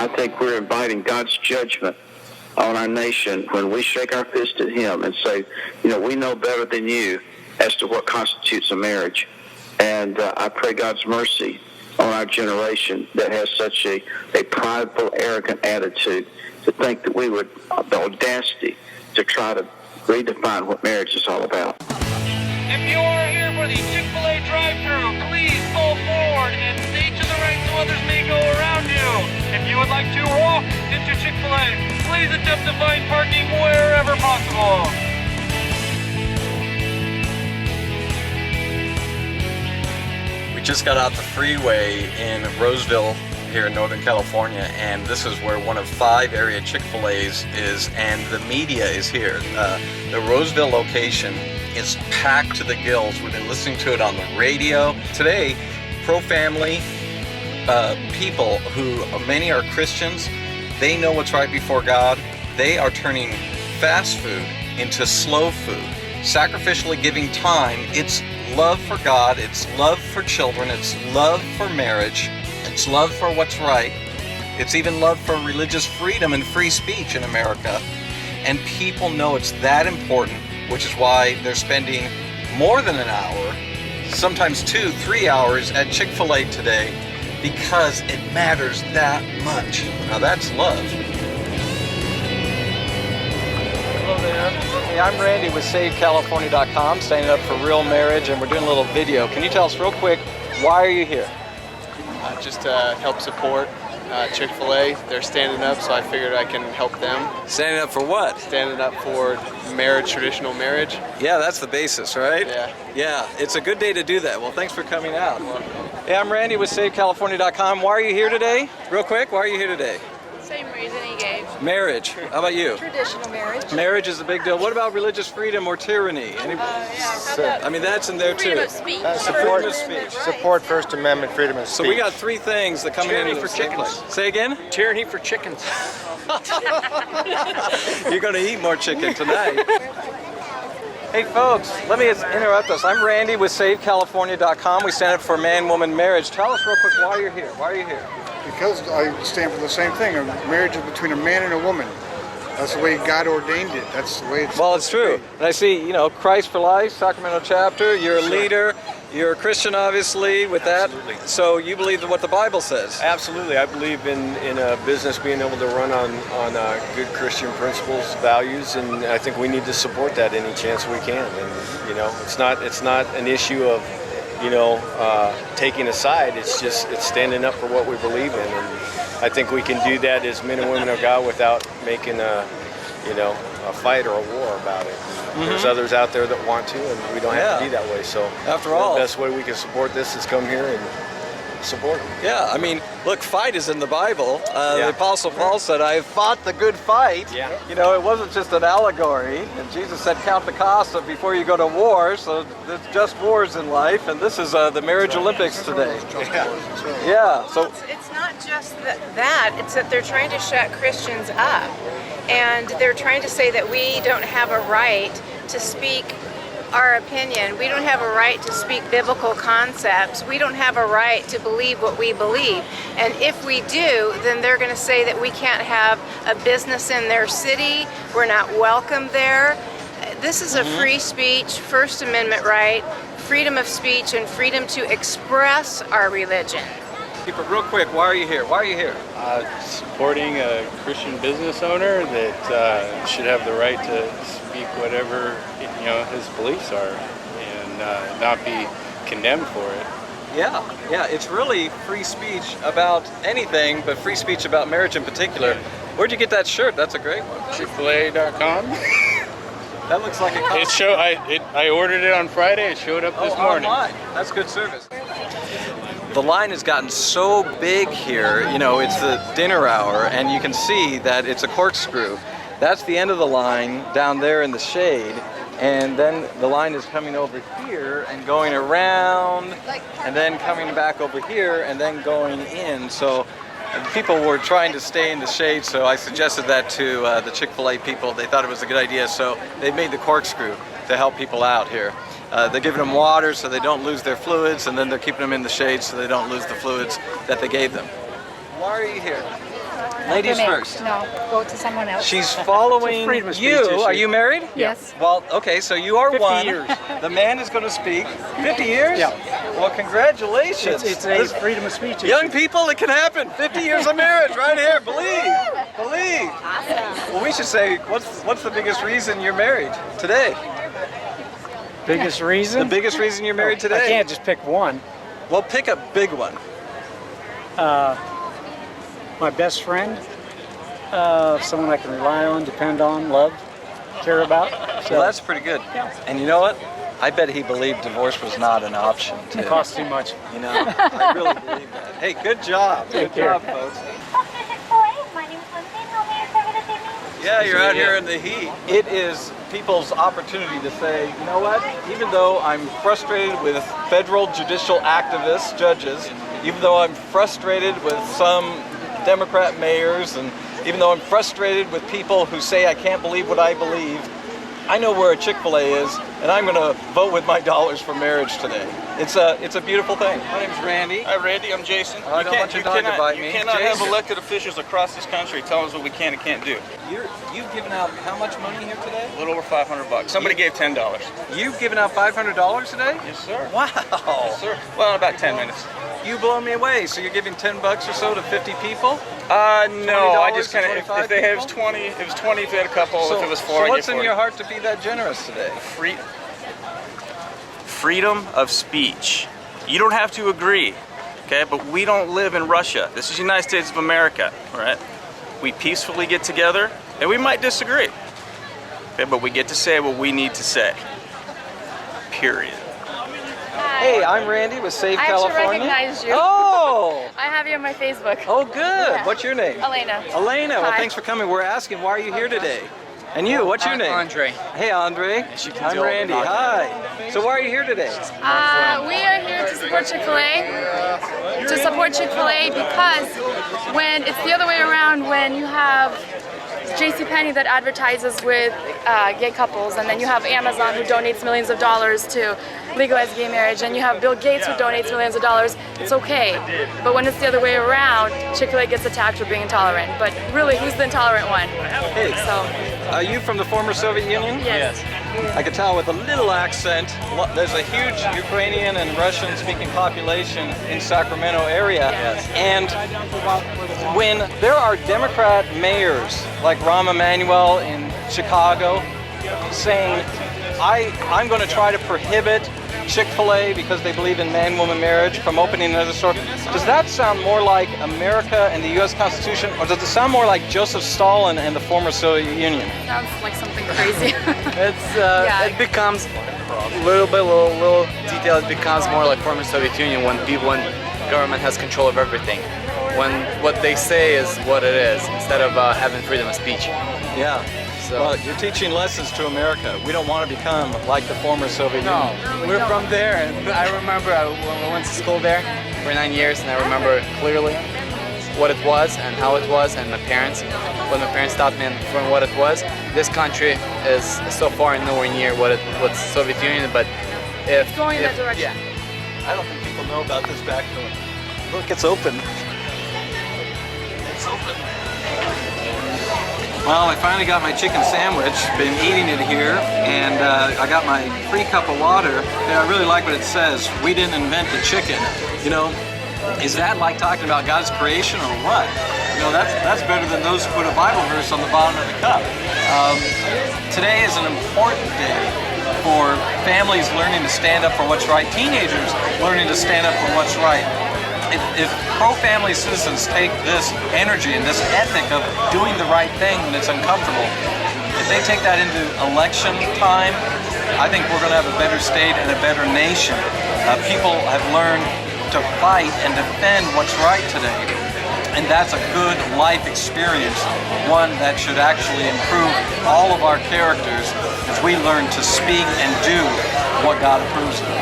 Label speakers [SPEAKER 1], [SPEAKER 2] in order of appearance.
[SPEAKER 1] I think we're inviting God's judgment on our nation when we shake our fist at him and say, we know better than you as to what constitutes a marriage. And I pray God's mercy on our generation that has such a prideful, arrogant attitude to think that we would, the audacity to try to redefine what marriage is all about.
[SPEAKER 2] If you are here for the Chick-fil-A drive-thru, please pull forward and stay to the right so others may go around you. If you would like to walk into Chick-fil-A, please attempt to find parking wherever possible.
[SPEAKER 3] We just got out the freeway in Roseville here in Northern California, and this is where one of 5 area Chick-fil-A's is, and the media is here. The Roseville location is packed to the gills. We've been listening to it on the radio. Today, pro-family people who many are Christians, they know what's right before God. They are turning fast food into slow food, sacrificially giving time. It's love for God, it's love for children, it's love for marriage, it's love for what's right. It's even love for religious freedom and free speech in America. And people know it's that important, which is why they're spending more than an hour, sometimes 2-3 hours at Chick-fil-A today, because it matters that much. Now that's love. Hello there. Hey, I'm Randy with SaveCalifornia.com, standing up for real marriage, and we're doing a little video. Can you tell us real quick, why are you here?
[SPEAKER 4] Just to help support Chick-fil-A. They're standing up, so I figured I can help them.
[SPEAKER 3] Standing up for what?
[SPEAKER 4] Standing up for marriage, traditional marriage.
[SPEAKER 3] Yeah, that's the basis, right?
[SPEAKER 4] Yeah.
[SPEAKER 3] Yeah, it's a good day to do that. Well, thanks for coming out. Hey, I'm Randy with SaveCalifornia.com. Why are you here today? Real quick, why are you here today?
[SPEAKER 5] Same reason he gave.
[SPEAKER 3] Marriage. How about you?
[SPEAKER 5] Traditional marriage.
[SPEAKER 3] Marriage is a big deal. What about religious freedom or tyranny? I mean, that's in there too.
[SPEAKER 5] Freedom of speech.
[SPEAKER 3] Freedom of speech.
[SPEAKER 6] Support First Amendment freedom of speech.
[SPEAKER 3] So we got 3 things that come into the same place. Say again?
[SPEAKER 4] Tyranny for chickens.
[SPEAKER 3] You're going to eat more chicken tonight. Hey folks, let me interrupt us. I'm Randy with SaveCalifornia.com. We stand up for man-woman marriage. Tell us real quick why you're here. Why are you here?
[SPEAKER 6] Because I stand for the same thing. A marriage is between a man and a woman. That's the way God ordained it. That's the way it's
[SPEAKER 3] Well, it's true. And I see, Christ for Life, Sacramento chapter. You're a leader. You're a Christian, obviously, with that. So you believe in what the Bible says.
[SPEAKER 7] Absolutely. I believe in a business being able to run on good Christian principles, values, and I think we need to support that any chance we can. And, it's not an issue of, taking a side. It's standing up for what we believe in. And I think we can do that as men and women of God without making a fight or a war about it. There's others out there that want to, and we don't have to be that way. So
[SPEAKER 3] after all,
[SPEAKER 7] the best way we can support this is come here and support them.
[SPEAKER 3] Yeah, I mean, look, fight is in the Bible. The Apostle Paul said, I have fought the good fight.
[SPEAKER 7] Yeah.
[SPEAKER 3] It wasn't just an allegory. And Jesus said, count the cost of before you go to war. So there's just wars in life. And this is the Marriage Olympics today. Yeah. So
[SPEAKER 5] it's not just that, it's that they're trying to shut Christians up. And they're trying to say that we don't have a right to speak our opinion. We don't have a right to speak biblical concepts. We don't have a right to believe what we believe. And if we do, then they're going to say that we can't have a business in their city. We're not welcome there. This is a free speech, First Amendment right, freedom of speech, and freedom to express our religion.
[SPEAKER 3] But real quick, why are you here? Why are you here?
[SPEAKER 8] Supporting a Christian business owner that should have the right to speak whatever his beliefs are and not be condemned for it.
[SPEAKER 3] Yeah, it's really free speech about anything, but free speech about marriage in particular. Where'd you get that shirt? That's a great one.
[SPEAKER 8] Chick-fil-A.com.
[SPEAKER 3] That looks like a
[SPEAKER 8] I ordered it on Friday. It showed up this morning.
[SPEAKER 3] Online. That's good service. The line has gotten so big here, it's the dinner hour, and you can see that it's a corkscrew. That's the end of the line down there in the shade, and then the line is coming over here and going around, and then coming back over here, and then going in. So people were trying to stay in the shade, so I suggested that to the Chick-fil-A people. They thought it was a good idea, so they made the corkscrew to help people out here. They're giving them water so they don't lose their fluids, and then they're keeping them in the shade so they don't lose the fluids that they gave them. Why are you here? Ladies
[SPEAKER 9] For me.
[SPEAKER 3] first.
[SPEAKER 9] No, go to someone else.
[SPEAKER 3] She's following
[SPEAKER 8] freedom of
[SPEAKER 3] you.
[SPEAKER 8] speech issue.
[SPEAKER 3] Are you married?
[SPEAKER 9] Yes.
[SPEAKER 3] Well, okay, so you are
[SPEAKER 8] 50
[SPEAKER 3] one.
[SPEAKER 8] years.
[SPEAKER 3] The man is going to speak. 50 years?
[SPEAKER 8] Yeah.
[SPEAKER 3] Well, congratulations.
[SPEAKER 8] It's a freedom of speech issue.
[SPEAKER 3] Young people, it can happen. 50 years of marriage right here. Believe. Believe. Awesome. Well, we should say, what's the biggest reason you're married today?
[SPEAKER 8] Biggest reason?
[SPEAKER 3] The biggest reason you're married today?
[SPEAKER 8] I can't just pick one.
[SPEAKER 3] Well, pick a big one.
[SPEAKER 8] My best friend, someone I can rely on, depend on, love, care about. So
[SPEAKER 3] Well, that's pretty good.
[SPEAKER 8] Yeah.
[SPEAKER 3] And you know what? I bet he believed divorce was not an option, too.
[SPEAKER 8] it costs too much.
[SPEAKER 3] You know, I really believe that. Hey, good job. Good
[SPEAKER 8] care.
[SPEAKER 3] job, folks.
[SPEAKER 10] My name is Lindsay. How may I serve you this evening?
[SPEAKER 3] Yeah, you're out here in the heat. It is people's opportunity to say, you know what? Even though I'm frustrated with federal judicial activists, judges, even though I'm frustrated with some Democrat mayors, and even though I'm frustrated with people who say I can't believe what I believe, I know where a Chick-fil-A is, and I'm going to vote with my dollars for marriage today. It's a beautiful thing. My name's Randy.
[SPEAKER 11] Hi, Randy. I'm Jason.
[SPEAKER 3] I don't want your dog to bite me.
[SPEAKER 11] You cannot have
[SPEAKER 3] Jason.
[SPEAKER 11] elected officials across this country telling us what we can and can't do.
[SPEAKER 3] You've given out how much money here today?
[SPEAKER 11] A little over $500. Somebody gave $10.
[SPEAKER 3] You've given out $500 today?
[SPEAKER 11] Yes, sir.
[SPEAKER 3] Wow.
[SPEAKER 11] Yes, sir. Well, in about 10 minutes.
[SPEAKER 3] You blow me away. So you're giving $10 or so to 50 people?
[SPEAKER 11] No, I
[SPEAKER 3] $20
[SPEAKER 11] just
[SPEAKER 3] to
[SPEAKER 11] kind of,
[SPEAKER 3] 25
[SPEAKER 11] if they had, it was
[SPEAKER 3] people?
[SPEAKER 11] 20, if it was 20 if they had a couple, if it was 4,
[SPEAKER 3] so
[SPEAKER 11] I'd
[SPEAKER 3] what's
[SPEAKER 11] get
[SPEAKER 3] in
[SPEAKER 11] 40.
[SPEAKER 3] your heart to be that generous today?
[SPEAKER 11] Freedom of speech. You don't have to agree, okay? But we don't live in Russia. This is the United States of America, all right? We peacefully get together, and we might disagree, okay? But we get to say what we need to say. Period.
[SPEAKER 3] Hey, I'm Randy with Save California.
[SPEAKER 9] I actually recognize you.
[SPEAKER 3] Oh!
[SPEAKER 9] I have you on my Facebook.
[SPEAKER 3] Oh, good.
[SPEAKER 9] Yeah.
[SPEAKER 3] What's your name?
[SPEAKER 9] Elena.
[SPEAKER 3] Elena. Well,
[SPEAKER 9] Hi.
[SPEAKER 11] Uh,
[SPEAKER 3] thanks for coming. We're asking, why are you here today? And you, what's your name?
[SPEAKER 12] Andre.
[SPEAKER 3] Hey, Andre. I'm Randy. Hi. So why are you here today?
[SPEAKER 9] We are here to support Chick-fil-A. To support Chick-fil-A because when it's the other way around, when you have JCPenney that advertises with gay couples, and then you have Amazon who donates millions of dollars to legalize gay marriage, and you have Bill Gates who donates millions of dollars, it's okay. But when it's the other way around, Chick-fil-A gets attacked for being intolerant. But really, who's the intolerant one?
[SPEAKER 3] Hey,
[SPEAKER 9] So,
[SPEAKER 3] are you from the former Soviet Union?
[SPEAKER 9] yes.
[SPEAKER 3] I could tell with a little accent. There's a huge Ukrainian and Russian-speaking population in Sacramento area.
[SPEAKER 9] Yes.
[SPEAKER 3] And when there are Democrat mayors like Rahm Emanuel in Chicago saying, I'm going to try to prohibit Chick-fil-A because they believe in man-woman marriage from opening another store. Does that sound more like America and the U.S. Constitution, or does it sound more like Joseph Stalin and the former Soviet Union?
[SPEAKER 9] Sounds like something crazy.
[SPEAKER 12] It becomes little detail. It becomes more like former Soviet Union when government has control of everything. When what they say is what it is, instead of having freedom of speech.
[SPEAKER 3] Yeah.
[SPEAKER 12] So
[SPEAKER 3] Well, you're teaching lessons to America. We don't want to become like the former Soviet Union.
[SPEAKER 12] we're from there, and I remember when we went to school there for 9 years, and I remember clearly what it was and how it was, and when my parents taught me from what it was. This country is so far nowhere near what's Soviet Union, but if
[SPEAKER 9] It's going in that direction.
[SPEAKER 12] Yeah.
[SPEAKER 3] I don't think people know about this back door. Look, it's open. It's open. Well, I finally got my chicken sandwich. Been eating it here, and I got my free cup of water. And I really like what it says. We didn't invent the chicken. You know, is that like talking about God's creation or what? You know, that's better than those who put a Bible verse on the bottom of the cup. Today is an important day for families learning to stand up for what's right, teenagers learning to stand up for what's right. If pro-family citizens take this energy and this ethic of doing the right thing when it's uncomfortable, if they take that into election time, I think we're going to have a better state and a better nation. People have learned to fight and defend what's right today. And that's a good life experience, one that should actually improve all of our characters as we learn to speak and do what God approves of.